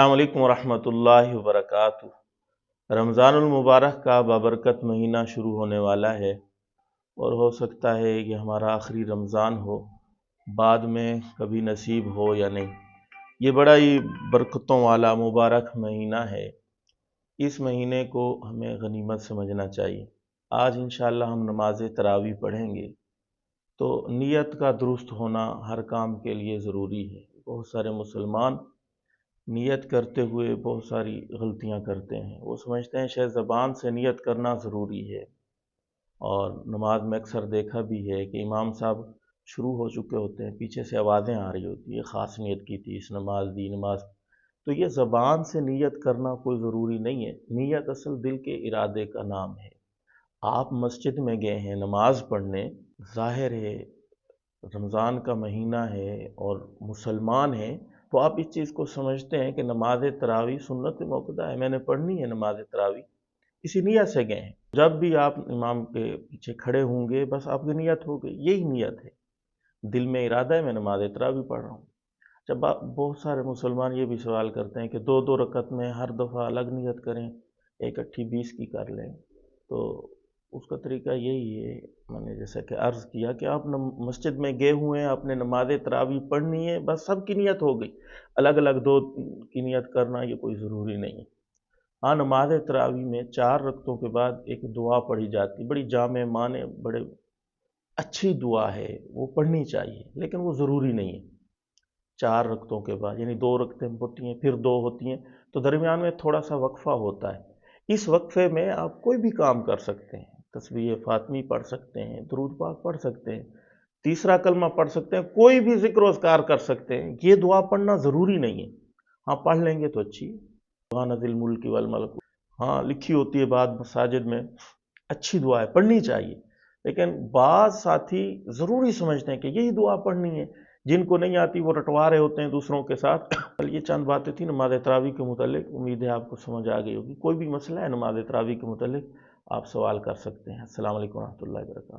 السلام علیکم ورحمۃ اللہ وبرکاتہ۔ رمضان المبارک کا بابرکت مہینہ شروع ہونے والا ہے اور ہو سکتا ہے کہ ہمارا آخری رمضان ہو، بعد میں کبھی نصیب ہو یا نہیں۔ یہ بڑا ہی برکتوں والا مبارک مہینہ ہے۔ اس مہینے کو ہمیں غنیمت سمجھنا چاہیے۔ آج انشاءاللہ ہم نماز تراویح پڑھیں گے، تو نیت کا درست ہونا ہر کام کے لیے ضروری ہے۔ بہت سارے مسلمان نیت کرتے ہوئے بہت ساری غلطیاں کرتے ہیں۔ وہ سمجھتے ہیں شاید زبان سے نیت کرنا ضروری ہے، اور نماز میں اکثر دیکھا بھی ہے کہ امام صاحب شروع ہو چکے ہوتے ہیں، پیچھے سے آوازیں آ رہی ہوتی ہے، خاص نیت کی تھی، اس نماز دی نماز۔ تو یہ زبان سے نیت کرنا کوئی ضروری نہیں ہے۔ نیت اصل دل کے ارادے کا نام ہے۔ آپ مسجد میں گئے ہیں نماز پڑھنے، ظاہر ہے رمضان کا مہینہ ہے اور مسلمان ہیں، تو آپ اس چیز کو سمجھتے ہیں کہ نماز تراویح سنت موقع ہے، میں نے پڑھنی ہے نماز تراویح، اسی نیت سے گئے ہیں۔ جب بھی آپ امام کے پیچھے کھڑے ہوں گے، بس آپ کی نیت ہو گئی، یہی نیت ہے، دل میں ارادہ ہے میں نماز تراویح پڑھ رہا ہوں۔ جب آپ بہت سارے مسلمان یہ بھی سوال کرتے ہیں کہ دو دو رکعت میں ہر دفعہ الگ نیت کریں، اکٹھی 20 کی کر لیں، تو اس کا طریقہ یہی ہے، میں نے جیسا کہ عرض کیا کہ آپ مسجد میں گئے ہوئے ہیں، آپ نے نماز تراویح پڑھنی ہے، بس سب کی نیت ہو گئی، الگ الگ دو کی نیت کرنا یہ کوئی ضروری نہیں ہے۔ ہاں، نماز تراویح میں 4 رکعتوں کے بعد ایک دعا پڑھی جاتی، بڑی جامع معنی، بڑے اچھی دعا ہے، وہ پڑھنی چاہیے، لیکن وہ ضروری نہیں ہے۔ 4 رکعتوں کے بعد یعنی 2 رکعتیں ہوتی ہیں، پھر 2 ہوتی ہیں، تو درمیان میں تھوڑا سا وقفہ ہوتا ہے۔ اس وقفے میں آپ کوئی بھی کام کر سکتے ہیں، تسبیح فاطمی پڑھ سکتے ہیں، درود پاک پڑھ سکتے ہیں، تیسرا کلمہ پڑھ سکتے ہیں، کوئی بھی ذکر و اذکار کر سکتے ہیں۔ یہ دعا پڑھنا ضروری نہیں ہے۔ ہاں، پڑھ لیں گے تو اچھی، سبحان ذی الملک والملکوت، ہاں لکھی ہوتی ہے بعض مساجد میں، اچھی دعا ہے، پڑھنی چاہیے، لیکن بعض ساتھی ضروری سمجھتے ہیں کہ یہی دعا پڑھنی ہے، جن کو نہیں آتی وہ رٹوا رہے ہوتے ہیں دوسروں کے ساتھ۔ یہ چند باتیں تھیں نماز تراویح کے متعلق، امید ہے آپ کو سمجھ آ گئی ہوگی۔ کوئی بھی مسئلہ ہے نماز تراویح کے متعلق آپ سوال کر سکتے ہیں۔ السلام علیکم ورحمۃ اللہ وبرکاتہ۔